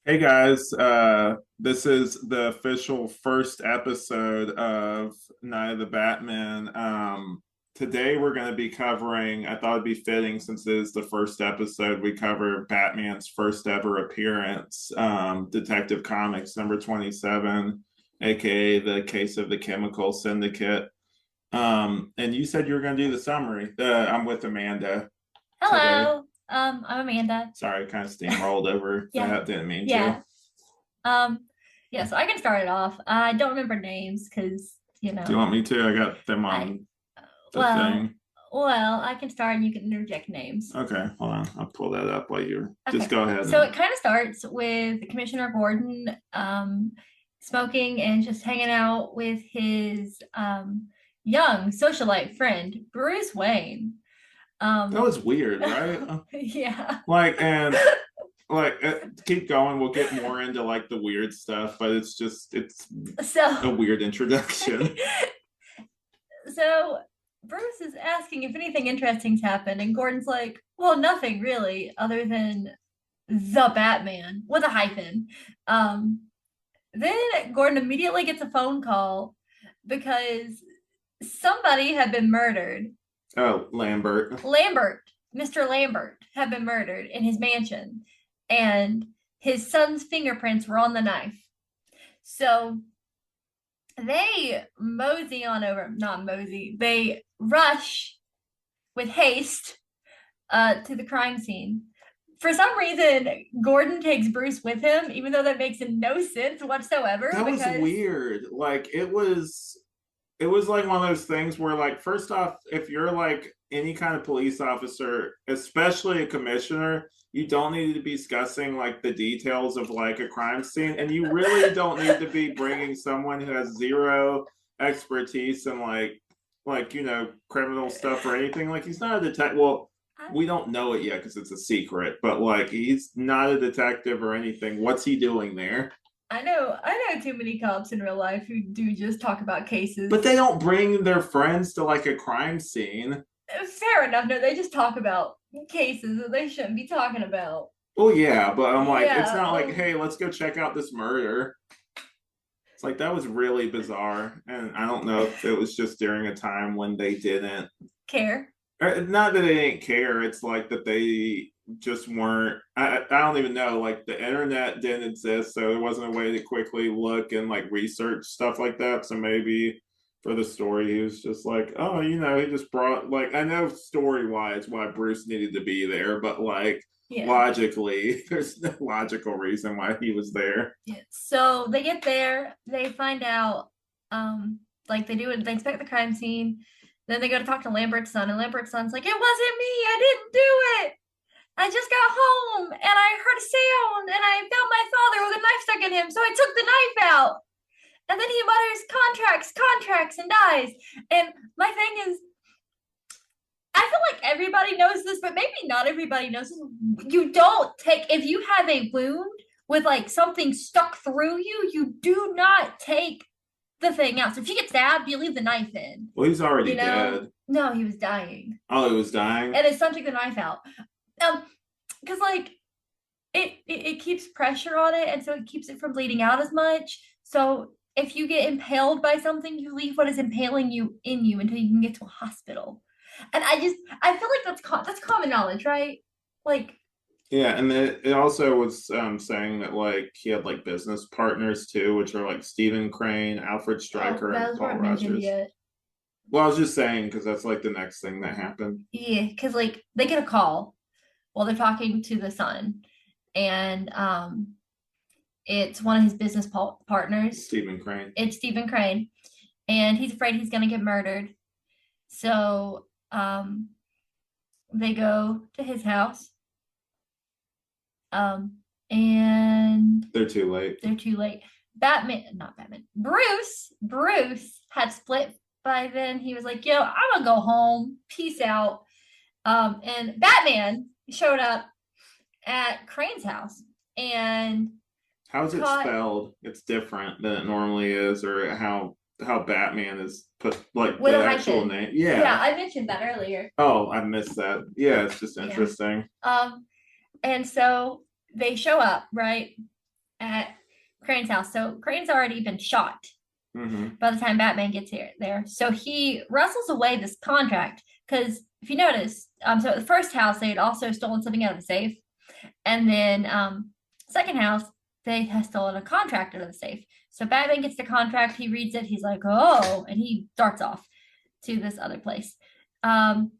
Hey guys, this is the official first episode of Night of the Batman. Today we're going to be covering, I thought it'd be fitting since it is the first episode, we cover Batman's first ever appearance, Detective Comics number 27, aka The Case of the Chemical Syndicate. And you said you were going to do the summary. I'm with Amanda today. Hello, I'm Amanda. Sorry, kind of steamrolled over Yeah, that. Didn't mean to. yeah. Um, yeah, so I can start it off. I don't remember names because, Do you want me to? I got them I, on the well, thing. I can start and you can interject names. Okay, hold on. I'll pull that up while you're just Okay, go ahead so and it kind of starts with Commissioner Gordon smoking and just hanging out with his young socialite friend, Bruce Wayne. that Um, was weird, right? yeah. Like and keep going. We'll get more into like the weird stuff, but it's a So weird introduction. So Bruce is asking if anything interesting's happened, and Gordon's like, well, nothing really, other than the Batman with a hyphen. Um, then Gordon immediately gets a phone call because somebody had been murdered. Oh, Lambert. Lambert, Mr. Lambert, had been murdered in his mansion, and his son's fingerprints were on the knife. So they mosey on over, not mosey, they rush with haste to the crime scene. For some reason, Gordon takes Bruce with him, even though that makes no sense whatsoever. That was Because weird. Like it was like one of those things where like first off, if you're like any kind of police officer, especially a commissioner, you don't need to be discussing like the details of like a crime scene, and you really don't need to be bringing someone who has zero expertise in criminal stuff or anything. Like he's not a detective. Well, we don't know it yet because it's a secret, but like he's not a detective or anything. What's he doing there? I know too many cops in real life who do just talk about But cases. they don't bring their friends to like a crime scene. Fair enough. No, they just talk about cases that they shouldn't be talking about. Well, yeah, but I'm like, it's Yeah. not like, hey, let's go check out this murder. It's like that was really bizarre, and I don't know if it was just during a time when they didn't, Care. or not that they didn't care. It's like that they just weren't. I don't even know. Like the internet didn't exist, so there wasn't a way to quickly look and like research stuff like that. So maybe for the story, he was just like, oh, he just brought like I know story wise why Bruce needed to be there, but like Yeah. logically, there's no logical reason why he was there. Yeah. So they get there, they find out, like they do it, they inspect the crime scene. Then they go to talk to Lambert's son, and Lambert's son's like, it wasn't me, I didn't do it. I just got home and I heard a sound and I found my father with a knife stuck in him. So I took the knife out. And then he mutters, contracts, contracts, and dies. And my thing is, I feel like everybody knows this, but maybe not everybody knows this. You don't take, if you have a wound with like something stuck through you, you do not take the thing out. So if you get stabbed, you leave the knife in. Well, he's You already know? dead. No, he was dying. Oh, he was dying. And his son took the knife out. Um, because like it keeps pressure on it, and so it keeps it from bleeding out as much. So if you get impaled by something, you leave what is impaling you in you until you can get to a hospital. And I feel like that's common knowledge, right? Like, Yeah, and it also was saying that like he had like business partners too, which are like Stephen Crane, Alfred oh, Stryker, and those Paul weren't mentioned Rogers. yet. Well, I was just saying because that's like the next thing that happened. Yeah, because like they get a call while they're talking to the son, and it's one of his business partners. Stephen Crane. It's Stephen Crane, and he's afraid he's gonna get murdered. So they go to his house, um, and They're too late. they're too late. Batman, not Batman. Bruce had split by then. He was like, "Yo, I'm gonna go home. Peace out." And Batman showed up at Crane's house and How's it caught. spelled? It's different than it normally is, or how Batman is put like With a the actual hyphen. name. Yeah, Yeah. I mentioned that earlier. Oh, I missed that. Yeah, it's just Yeah. interesting. And so they show up, right? at Crane's house. So Crane's already been shot Mm-hmm. by the time Batman gets here there. So he wrestles away this contract because if you notice, so at the first house they had also stolen something out of the safe, and then second house they had stolen a contract out of the safe. So Batman gets the contract, he reads it, he's like, oh, and he darts off to this other place. Um,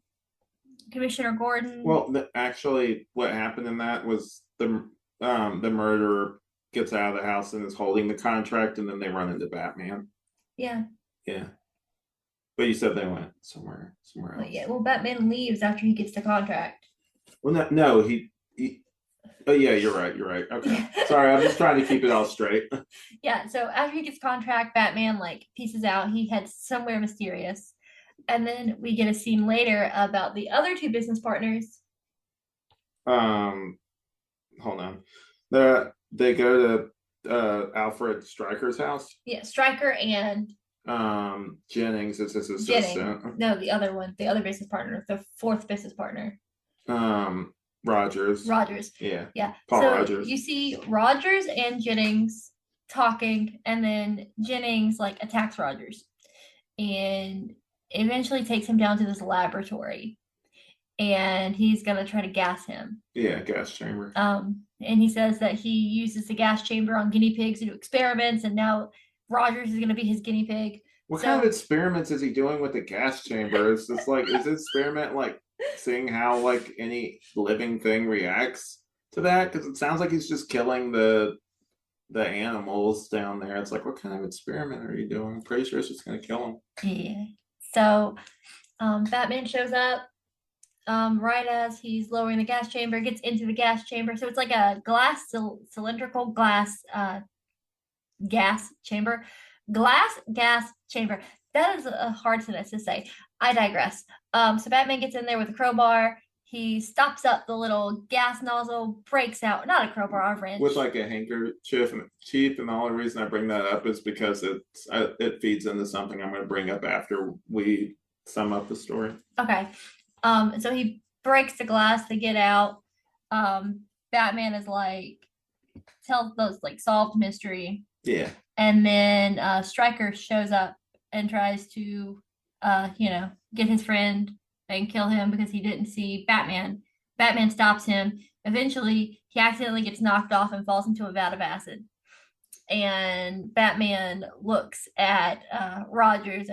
Commissioner Gordon, Well, actually, what happened in that was the murderer gets out of the house and is holding the contract, and then they run into Batman. yeah, Yeah, but you said they went somewhere but else. yeah, well, Batman leaves after he gets the contract. Well, no, he. Oh yeah, you're right. You're right. Okay, sorry, I'm just trying to keep it all straight. Yeah, so after he gets contract, Batman like pieces out. He heads somewhere mysterious. And then we get a scene later about the other two business partners. Um, Hold on. They go to Alfred Stryker's house. Yeah, Stryker and Jennings is his Jennings. assistant. No, the other one, the other business partner, the fourth business partner. Um, Rogers. Rogers. Yeah. Yeah. Paul So Rogers. you see Rogers and Jennings talking, and then Jennings like attacks Rogers and eventually takes him down to this laboratory, and he's gonna try to gas him. Yeah, gas chamber. And he says that he uses the gas chamber on guinea pigs to do experiments, and now Rogers is gonna be his guinea pig. What So kind of experiments is he doing with the gas chamber? It's just like, is this experiment like seeing how like any living thing reacts to that? Because it sounds like he's just killing the animals down there. It's like, what kind of experiment are you doing? I'm pretty sure it's just gonna kill him. yeah. So Batman shows up right as he's lowering the gas chamber, gets into the gas chamber. So it's like a cylindrical glass gas chamber. Glass gas chamber. That is a hard sentence to say. I digress. So Batman gets in there with a crowbar. He stops up the little gas nozzle, breaks out, not a crowbar, a wrench. With like a handkerchief and teeth, and the only reason I bring that up is because it feeds into something I'm going to bring up after we sum up the story. Okay. So he breaks the glass to get out. Batman is like tells those like solved mystery. Yeah. And then Stryker shows up and tries to get his friend and kill him because he didn't see Batman. Batman stops him. Eventually, he accidentally gets knocked off and falls into a vat of acid. And Batman looks at Rogers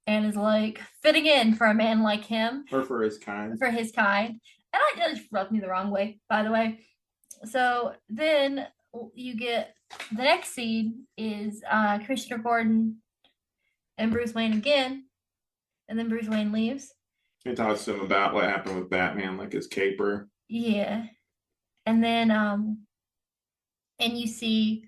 and is like, fitting in for a man like him. Or for his kind. For his kind. And that just rubbed me the wrong way, by the way. So then you get the next scene is Commissioner Gordon and Bruce Wayne again. And then Bruce Wayne leaves. He talks to him about what happened with Batman, like his caper. Yeah. And then and you see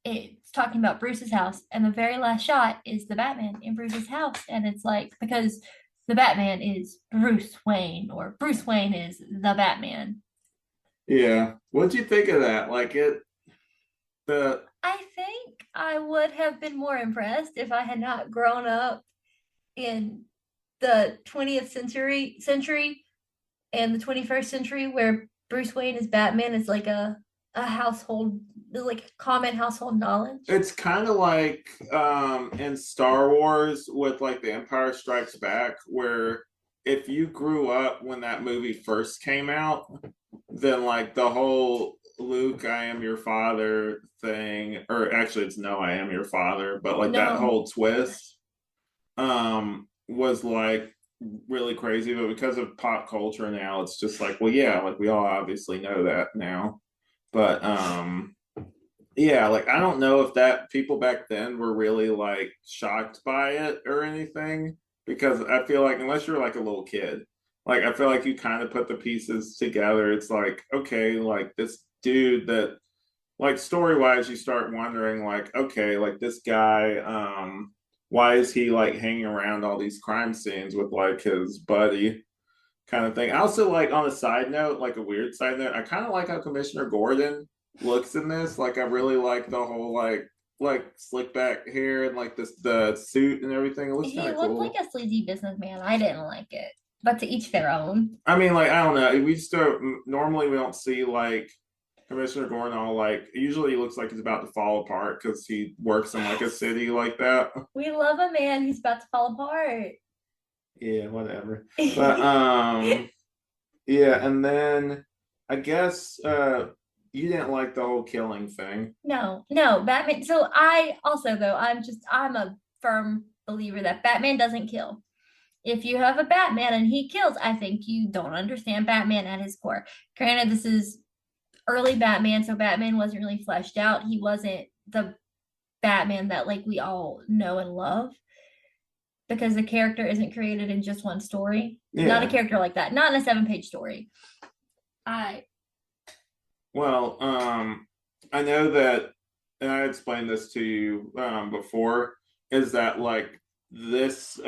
it's talking about Bruce's house, and the very last shot is the Batman in Bruce's house. And it's like, because the Batman is Bruce Wayne, or Bruce Wayne is the Batman. Yeah. What'd you think of that? I think I would have been more impressed if I had not grown up in the 20th century and the 21st century, where Bruce Wayne is Batman is like a household, like common household knowledge. It's kind of like in Star Wars with like the Empire Strikes Back, where if you grew up when that movie first came out, then like the whole Luke, I am your father thing, or actually it's no, I am your father, but like that whole twist was like really crazy. But because of pop culture now, it's just like, well, yeah, like we all obviously know that now. But yeah, like I don't know if that people back then were really like shocked by it or anything, because I feel like unless you're like a little kid, like I feel like you kind of put the pieces together. It's like, okay, like this dude that like story wise you start wondering like, okay, like this guy why is he like hanging around all these crime scenes with like his buddy kind of thing. I also like on a side note, like a weird side note, I kind of like how Commissioner Gordon looks in this. Like I really like the whole like slick back hair and like this the suit and everything. It looks kind of cool. He looked like a sleazy businessman. I didn't like it, but to each their own. I mean, like I don't know. We just normally we don't see like Commissioner Gordon all like usually he looks like he's about to fall apart because he works in like a Yes. city like that. We love a man who's about to fall apart. Yeah, whatever. But yeah, and then I guess you didn't like the whole killing thing. No, no, Batman. So I also though I'm a firm believer that Batman doesn't kill. If you have a Batman and he kills, I think you don't understand Batman at his core. Granted, this is early Batman, so Batman wasn't really fleshed out. He wasn't the Batman that like we all know and love because the character isn't created in just one story. Not a Yeah. character like that. Not in a 7-page story. I Well, I know that, and I explained this to you before, is that like this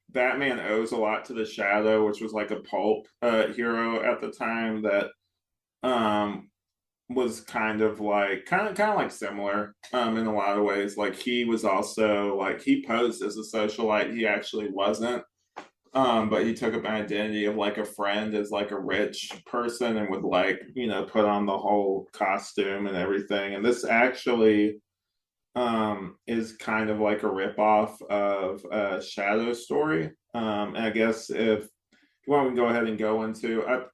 Batman owes a lot to the Shadow, which was like a pulp hero at the time that um was kind of like similar in a lot of ways. Like he was also like he posed as a socialite, he actually wasn't. But he took up an identity of like a friend as like a rich person and would like, put on the whole costume and everything. And this actually is kind of like a ripoff of a Shadow story. And I guess if you want to go ahead and go into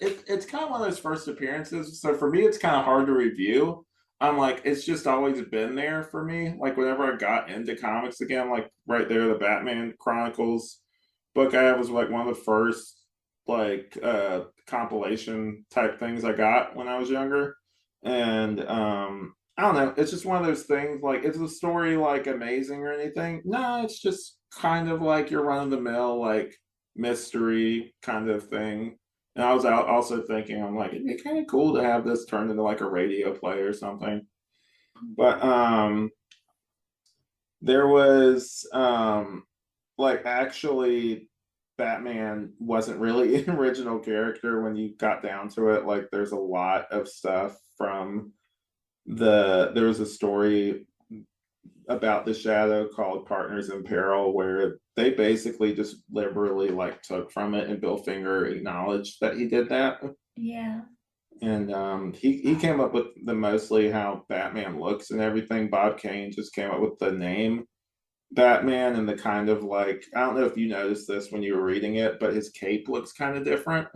it's kind of one of those first appearances. So for me, it's kind of hard to review. I'm like, it's just always been there for me. Like whenever I got into comics again, like right there, the Batman Chronicles book I have was like one of the first like compilation type things I got when I was younger. And I don't know, it's just one of those things like is the story like amazing or anything? No, it's just kind of like your run of the mill like mystery kind of thing. And I was out also thinking, I'm like, it'd be kind of cool to have this turned into like a radio play or something. But there was like actually Batman wasn't really an original character when you got down to it. Like there's a lot of stuff from there was a story about the Shadow called Partners in Peril where they basically just liberally like took from it, and Bill Finger acknowledged that he did that. yeah. And he came up with the mostly how Batman looks and everything. Bob Kane just came up with the name Batman and the kind of like I don't know if you noticed this when you were reading it, but his cape looks kind of different,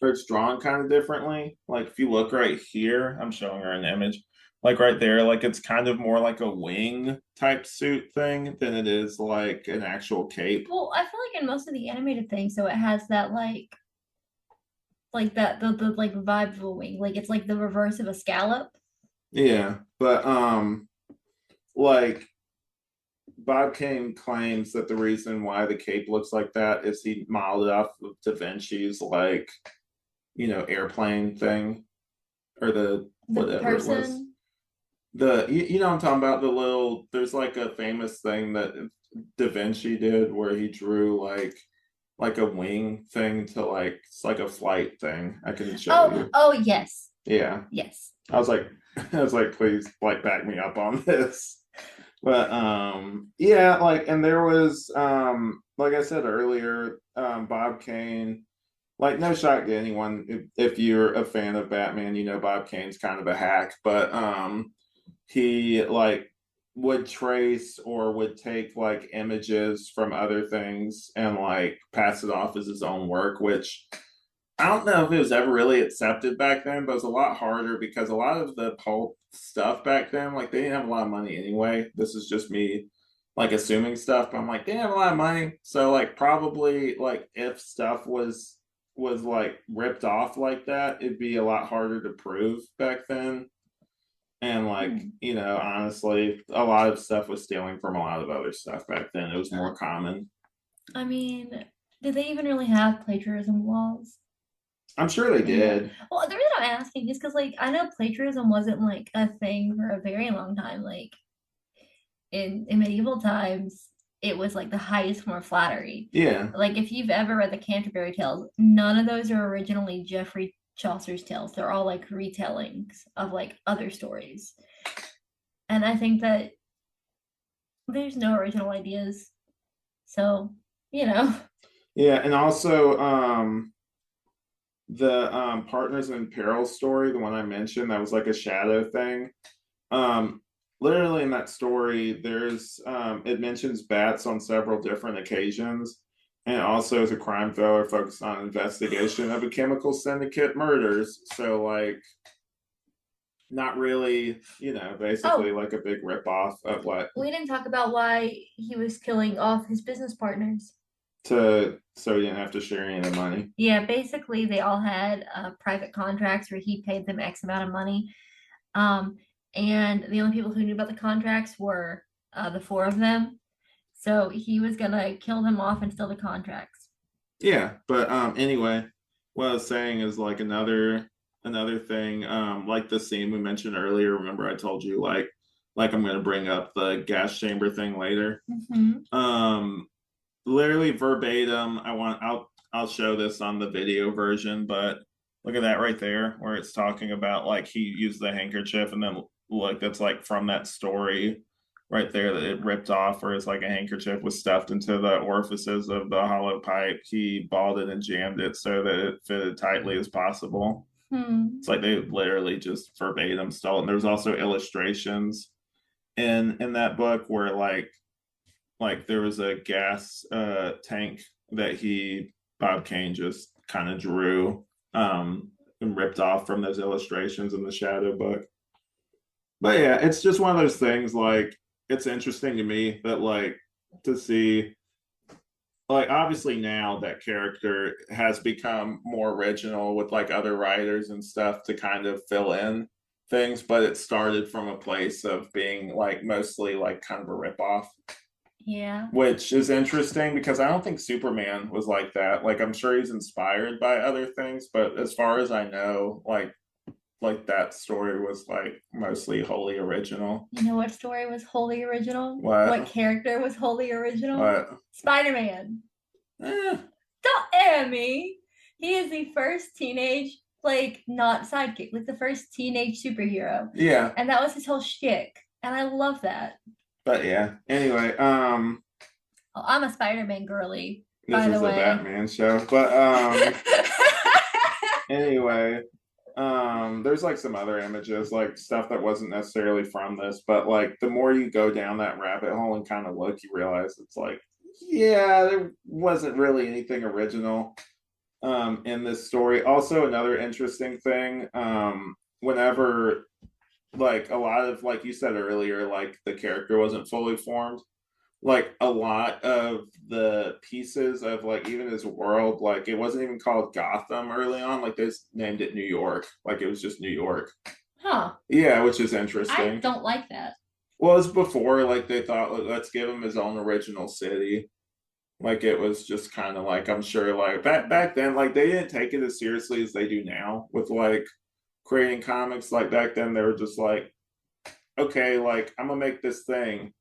or it's drawn kind of differently. Like if you look right here, I'm showing her an image. Like right there, like it's kind of more like a wing type suit thing than it is like an actual cape. Well, I feel like in most of the animated things, so it has that like that the like vibe of a wing. Like it's like the reverse of a scallop. Yeah, but like Bob Kane claims that the reason why the cape looks like that is he modeled it off of Da Vinci's like airplane thing or the The whatever it was. person. You know what I'm talking about, the little there's like a famous thing that Da Vinci did where he drew like a wing thing to like it's like a flight thing. I can show Oh, you. oh yes. Yeah. Yes. I was like I was like, please like back me up on this. But yeah, like and there was like I said earlier, Bob Kane, like no shock to anyone if you're a fan of Batman, Bob Kane's kind of a hack, but he like would trace or would take like images from other things and like pass it off as his own work, which I don't know if it was ever really accepted back then, but it was a lot harder because a lot of the pulp stuff back then, like they didn't have a lot of money anyway. This is just me like assuming stuff, but I'm like, they didn't have a lot of money. So like probably like if stuff was like ripped off like that, it'd be a lot harder to prove back then. And like, Hmm. honestly, a lot of stuff was stealing from a lot of other stuff back then. It was more common. I mean, did they even really have plagiarism laws? I'm sure they Yeah. did. Well, the reason I'm asking is because like I know plagiarism wasn't like a thing for a very long time. Like in medieval times, it was like the highest form of flattery. Yeah. Like if you've ever read the Canterbury Tales, none of those are originally Geoffrey Chaucer's tales. They're all like retellings of like other stories. And I think that there's no original ideas. So, you know. Yeah, and also the Partners in Peril story, the one I mentioned, that was like a shadow thing. Um, Literally in that story, there's it mentions bats on several different occasions, and it also is a crime thriller focused on investigation of a chemical syndicate murders. So like not really, basically Oh, like a big ripoff of what we didn't talk about why he was killing off his business partners. to so he didn't have to share any of the money. Yeah, basically they all had private contracts where he paid them X amount of money. Um, and the only people who knew about the contracts were the four of them. So he was gonna kill them off and steal the contracts. Yeah, but anyway, what I was saying is like another thing, like the scene we mentioned earlier. Remember, I told you like I'm gonna bring up the gas chamber thing later. Mm-hmm. Um, Literally verbatim. I'll show this on the video version, but look at that right there, where it's talking about like he used the handkerchief, and then like that's like from that story right there that it ripped off, where it's like a handkerchief was stuffed into the orifices of the hollow pipe. He balled it and jammed it so that it fitted tightly as possible. Hmm. It's like they literally just verbatim stole it. And there's also illustrations in that book where like there was a gas tank that he Bob Kane just kind of drew and ripped off from those illustrations in the Shadow book. But yeah, it's just one of those things. Like it's interesting to me that like to see like obviously now that character has become more original with like other writers and stuff to kind of fill in things, but it started from a place of being like mostly like kind of a ripoff, Yeah. which is interesting because I don't think Superman was like that. Like I'm sure he's inspired by other things, but as far as I know, like that story was like mostly wholly original. You know what story was wholly original? What What? character was wholly original? What? Spider-Man. Eh, Don't air me. He is the first teenage, like, not sidekick, like the first teenage superhero. yeah, And that was his whole shtick. And I love that. but yeah. Anyway, Oh, I'm a Spider-Man girly, this by the is a way. Batman show, but anyway, there's like some other images, like stuff that wasn't necessarily from this, but like the more you go down that rabbit hole and kind of look, you realize it's like, yeah, there wasn't really anything original in this story. Also, another interesting thing, whenever like a lot of like you said earlier, like the character wasn't fully formed, like a lot of the pieces of like even his world, like it wasn't even called Gotham early on. Like they just named it New York. Like it was just New York. Huh. Yeah, which is I interesting. don't like that. Well, it's before like they thought like, let's give him his own original city. Like it was just kind of like I'm sure like back then like they didn't take it as seriously as they do now with like creating comics. Like back then they were just like, okay, like I'm gonna make this thing.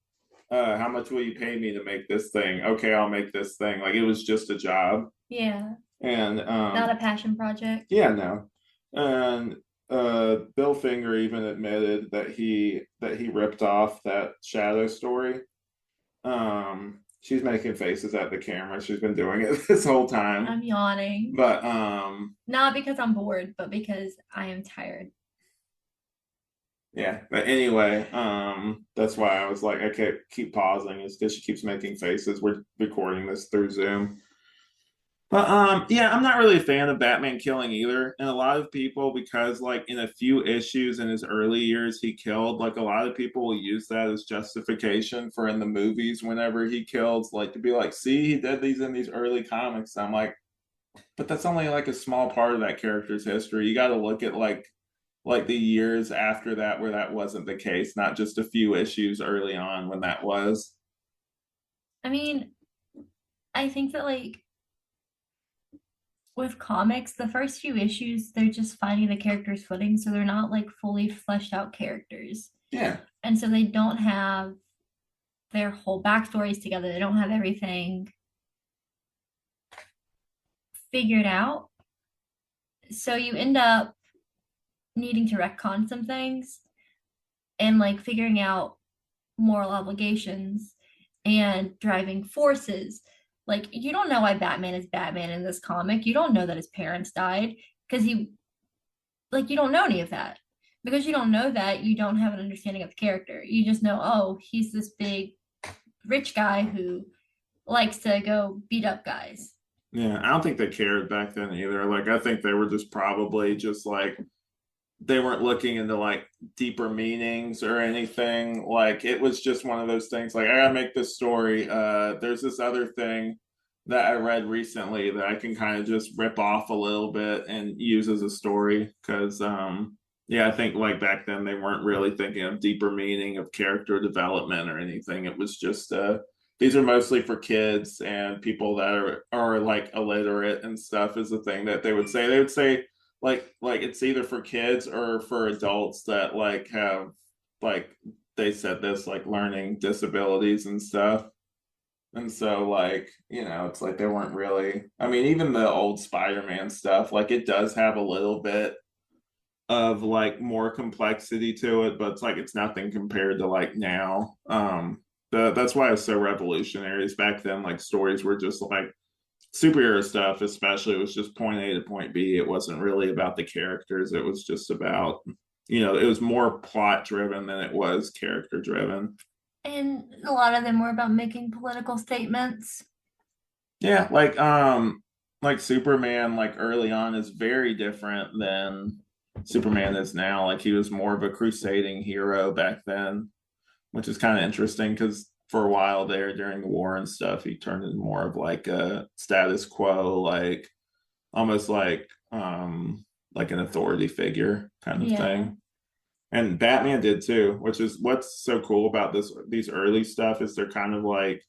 How much will you pay me to make this thing? Okay, I'll make this thing. Like it was just a job. Yeah. And Not a passion project. yeah, no. And Bill Finger even admitted that he ripped off that Shadow story. She's making faces at the camera. She's been doing it this whole time. I'm yawning. But Not because I'm bored, but because I am tired. yeah, but anyway, that's why I was like I can't keep pausing is because she keeps making faces. We're recording this through Zoom. But yeah, I'm not really a fan of Batman killing either. And a lot of people, because like in a few issues in his early years he killed, like a lot of people will use that as justification for in the movies whenever he kills, like to be like, see, he did these in these early comics. I'm like, but that's only like a small part of that character's history. You gotta look at like the years after that where that wasn't the case, not just a few issues early on when that was. I mean, I think that like with comics, the first few issues, they're just finding the character's footing, so they're not like fully fleshed out characters. Yeah. And so they don't have their whole backstories together. They don't have everything figured out. So you end up needing to retcon some things and like figuring out moral obligations and driving forces. Like, you don't know why Batman is Batman in this comic. You don't know that his parents died because you don't know any of that. Because you don't know that, you don't have an understanding of the character. You just know, oh, he's this big rich guy who likes to go beat up guys. Yeah, I don't think they cared back then either. Like, I think they were just probably just like they weren't looking into like deeper meanings or anything. Like, it was just one of those things. Like, I gotta make this story. There's this other thing that I read recently that I can kind of just rip off a little bit and use as a story because, yeah, I think like back then they weren't really thinking of deeper meaning of character development or anything. It was just these are mostly for kids and people that are like illiterate and stuff is the thing that they would say. They would say like it's either for kids or for adults that like have like they said this like learning disabilities and stuff. And so like, it's like they weren't really I mean, even the old Spider-Man stuff, like it does have a little bit of like more complexity to it, but it's like it's nothing compared to like now. That's why it's so revolutionary. Is back then like stories were just like superhero stuff, especially was just point A to point B. It wasn't really about the characters. It was just about it was more plot driven than it was character driven. And a lot of them were about making political statements. Yeah, like Superman like early on is very different than Superman is now. Like he was more of a crusading hero back then, which is kind of interesting because for a while there during the war and stuff, he turned into more of like a status quo, like almost like an authority figure kind of Yeah. thing. And Batman did too, which is what's so cool about these early stuff is they're kind of like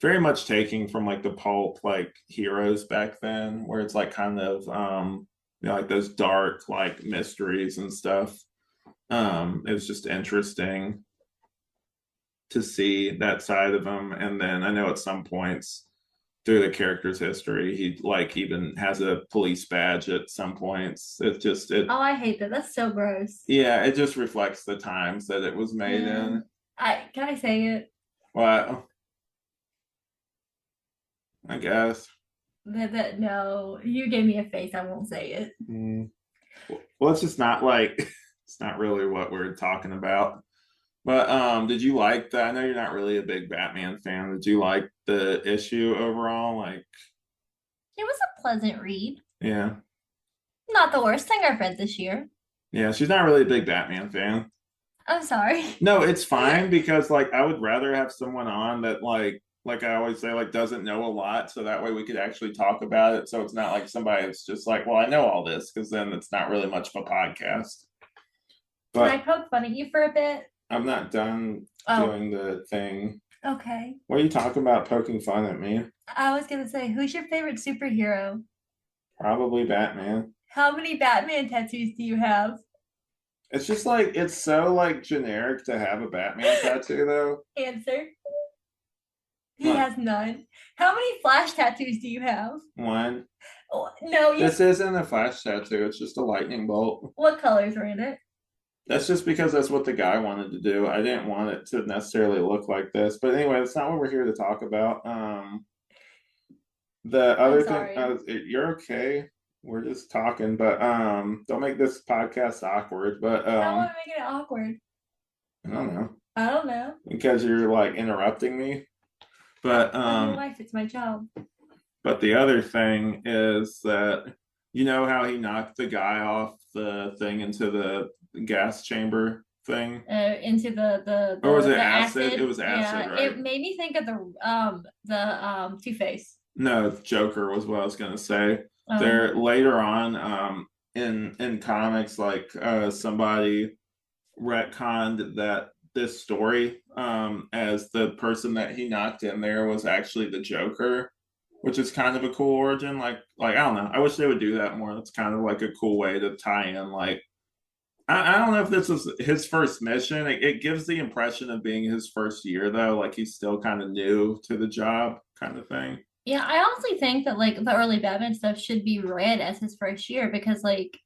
very much taking from like the pulp like heroes back then, where it's like kind of like those dark like mysteries and stuff. It was just interesting to see that side of him. And then I know at some points through the character's history, he like even has a police badge at some points. Oh, I hate that. That's so gross. Yeah, it just reflects the times that it was made Yeah. in. I can I say it? Well, I guess. That no, you gave me a face. I won't say it. Mm. Well, it's just not like it's not really what we're talking about. But did you like that? I know you're not really a big Batman fan. Did you like the issue overall? Like, It was a pleasant read. yeah. Not the worst thing I've read this year. Yeah, she's not really a big Batman fan. I'm sorry. No, it's fine because like I would rather have someone on that like I always say like doesn't know a lot so that way we could actually talk about it so it's not like somebody that's just like, well, I know all this because then it's not really much of a podcast. Can I But poke fun at you for a bit? I'm not done Oh, doing the thing. okay. What are you talking about poking fun at me? I was gonna say, who's your favorite superhero? Probably Batman. How many Batman tattoos do you have? It's just like it's so like generic to have a Batman tattoo though. Answer. He What? has none. How many Flash tattoos do you have? One. Oh, no, you. This isn't a flash tattoo, it's just a lightning bolt. What colors are in it? That's just because that's what the guy wanted to do. I didn't want it to necessarily look like this. But anyway, that's not what we're here to talk about. The I'm other thing, sorry. you're okay. We're just talking, but don't make this podcast awkward. But How am I making it awkward? I don't know I don't know. because you're like interrupting me. But I'm your wife. It's my job. but the other thing is that you know how he knocked the guy off the thing into the gas chamber thing, Into or was it the acid? acid. It was acid, Yeah, right? it made me think of the Two-Face. No, Joker was what I was gonna say. Um, There later on, in comics, like somebody retconned that this story, as the person that he knocked in there was actually the Joker, which is kind of a cool origin. Like I don't know. I wish they would do that more. That's kind of like a cool way to tie in. Like I don't know if this was his first mission. It gives the impression of being his first year though. Like he's still kind of new to the job, kind of thing. yeah, I honestly think that like the early Batman stuff should be read as his first year because like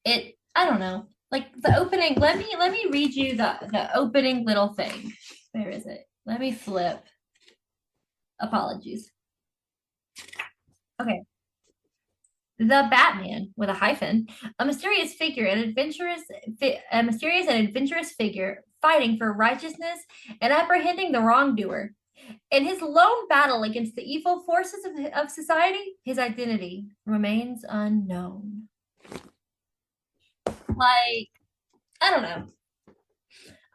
it I don't know. Like the opening, let me read you the opening little thing. Where is it? Let me flip. Apologies. Okay. The Batman with a hyphen, a mysterious figure, a mysterious and adventurous figure fighting for righteousness and apprehending the wrongdoer. In his lone battle against the evil forces of society, his identity remains unknown. Like, I don't know.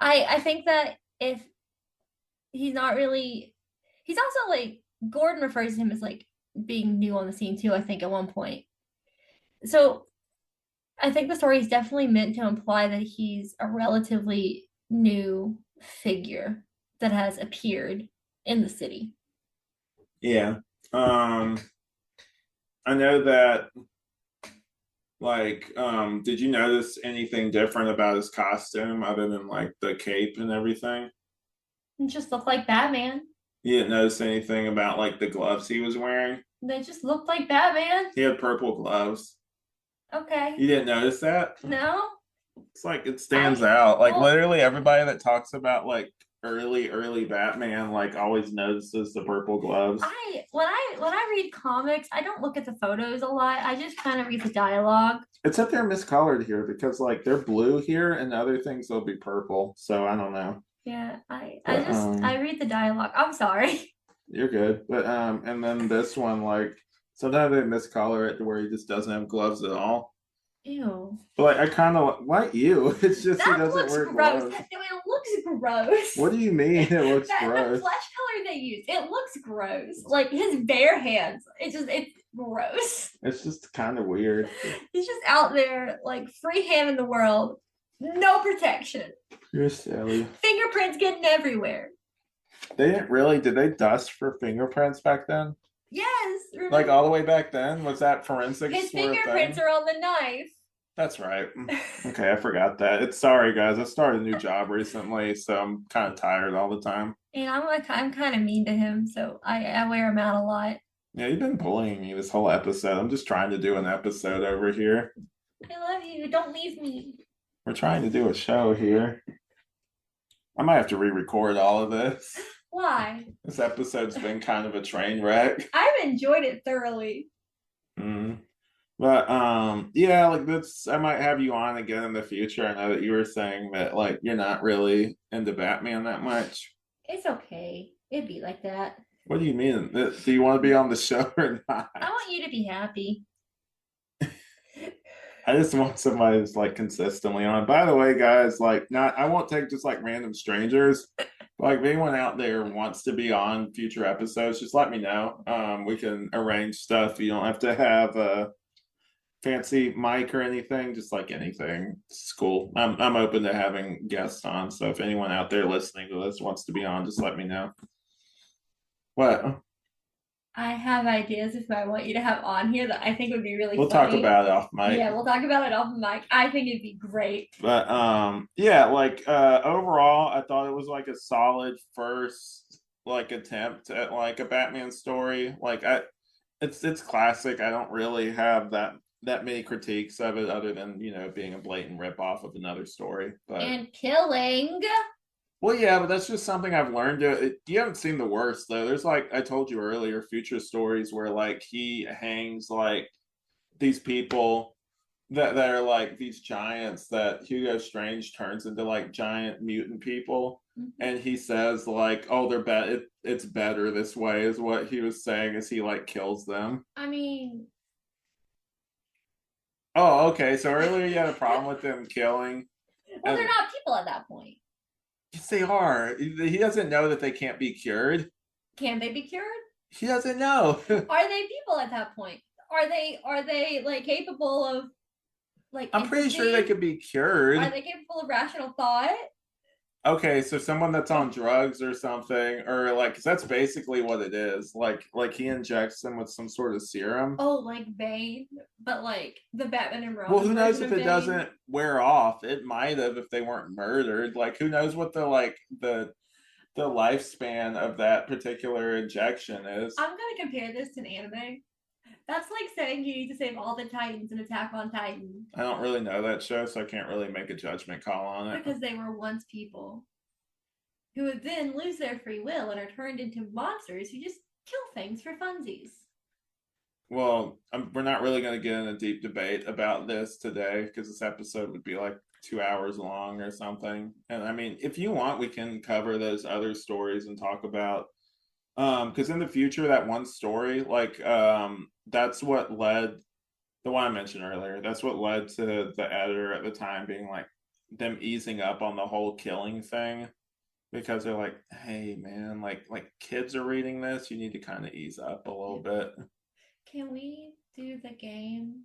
I think that if he's not really, he's also like Gordon refers to him as like being new on the scene too. I think at one point. So I think the story is definitely meant to imply that he's a relatively new figure that has appeared in the city. Yeah. I know that did you notice anything different about his costume other than like the cape and everything? It just looked like Batman. You didn't notice anything about like the gloves he was wearing? They just looked like Batman. He had purple gloves. Okay. You didn't notice that? No? It's like it stands I out. Like well, literally everybody that talks about like early Batman like always notices the purple gloves. when I read comics, I don't look at the photos a lot. I just kind of read the dialogue. Except they're miscolored here because like they're blue here and other things will be purple. So I don't know. Yeah, I But just I read the dialogue. I'm sorry. you're good. But and then this one like sometimes they miscolor it to where he just doesn't have gloves at all. Ew. But like I kind of like you. It's just he That doesn't looks wear gross. gloves. No, it looks gross. What do you mean it looks The gross? flesh color they use, it looks gross. Like his bare hands, it's gross. It's just kind of weird. He's just out there like free hand in the world, no protection, You're silly. fingerprints getting everywhere. They didn't really, did they dust for fingerprints back then? Yes, Like remember all the way back then? Was that forensics his were a fingerprints thing? are on the knife. That's right. Okay, I forgot that. It's sorry guys. I started a new job recently, so I'm kind of tired all the time. And I'm kind of mean to him, so I wear him out a lot. Yeah, you've been bullying me this whole episode. I'm just trying to do an episode over here. I love you. Don't leave me. We're trying to do a show here. I might have to re-record all of this. Why? This episode's been kind of a train wreck. I've enjoyed it thoroughly. Mm. But yeah, like that's I might have you on again in the future. I know that you were saying that like you're not really into Batman that much. It's okay. It'd be like that. What do you mean? Do you want to be on the show or not? I want you to be happy. I just want somebody that's like consistently on. By the way, guys, like not I won't take just like random strangers. Like if anyone out there wants to be on future episodes, just let me know. We can arrange stuff. You don't have to have a fancy mic or anything, just like anything. It's cool. I'm open to having guests on. So if anyone out there listening to this wants to be on, just let me know. What? I have ideas if I want you to have on here that I think would be really We'll funny. talk about it off mic. Yeah, we'll talk about it off the mic. I think it'd be great. But yeah, like overall I thought it was like a solid first like attempt at like a Batman story. Like it's classic. I don't really have that many critiques of it other than, you know, being a blatant rip off of another story. But And killing. well, yeah, but that's just something I've learned. You haven't seen the worst though. There's like I told you earlier, future stories where like he hangs like these people that are like these giants that Hugo Strange turns into like giant mutant people, and he says like, "Oh, they're bad. It's better this way," is what he was saying as he like kills them. I mean, Oh, okay. So earlier you had a problem with them killing, well, they're and not people at that point. yes, they are. He doesn't know that they can't be cured. Can they be cured? He doesn't know. Are they people at that point? Are they like capable of like I'm pretty sure they empathy? could be cured. Are they capable of rational thought? Okay, so someone that's on drugs or something, or like, 'cause that's basically what it is. Like he injects them with some sort of serum. Oh, like Bane, but like the Batman and Well, Robin who knows version if of it Bane. doesn't wear off? It might have if they weren't murdered. Like, who knows what the like the lifespan of that particular injection is? I'm gonna compare this to an anime. That's like saying you need to save all the Titans in Attack on Titan I don't really know that show, so I can't really make a judgment call on it. because they were once people who would then lose their free will and are turned into monsters who just kill things for funsies. well, we're not really going to get in a deep debate about this today because this episode would be like 2 hours long or something. And I mean, if you want, we can cover those other stories and talk about because in the future, that one story, like that's what led the one I mentioned earlier. That's what led to the editor at the time being like them easing up on the whole killing thing because they're like, hey man, like kids are reading this, you need to kind of ease up a little bit. Can we do the game,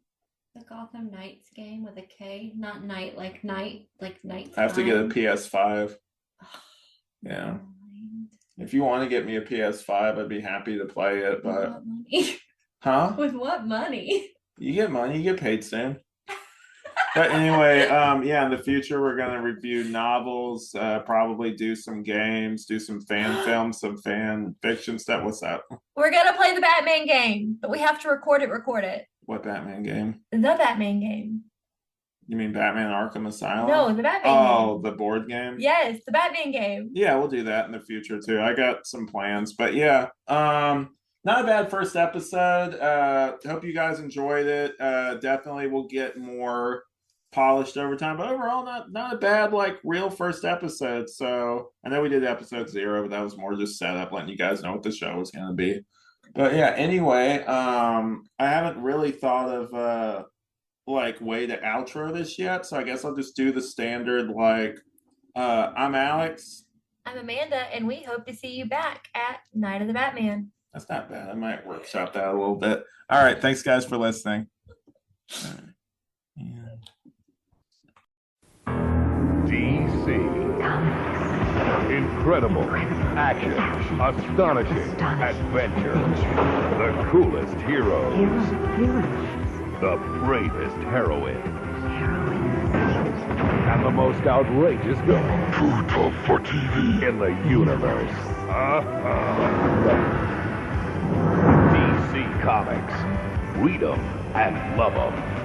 the Gotham Knights game with a K? Not night, like night, like night I have to get a time. PS5. Yeah. If you want to get me a PS5, I'd be happy to play it, With but what money? huh? With what money? You get money, you get paid soon. But anyway, yeah, in the future we're gonna review novels, probably do some games, do some fan films, some fan fiction stuff. What's that? We're gonna play the Batman game, but we have to record it. Record it. What Batman game? The Batman game. You mean Batman Arkham Asylum? No, the Batman Oh, game. the board game? Yes, the Batman game. Yeah, we'll do that in the future too. I got some plans, but yeah, not a bad first episode. Hope you guys enjoyed it. Definitely we'll get more polished over time, but overall not a bad like real first episode. So I know we did episode 0, but that was more just setup, letting you guys know what the show was gonna be. But yeah, anyway, I haven't really thought of like way to outro this yet, so I guess I'll just do the standard like I'm Alex. I'm Amanda, and we hope to see you back at Night of the Batman. That's not bad. I might workshop that a little bit. All right, thanks guys for listening. DC. Incredible. Action. Astonishing. Adventure. The coolest heroes. The bravest heroines. And the most outrageous villains. Too tough for TV. In the universe. DC Comics. Read them and love them.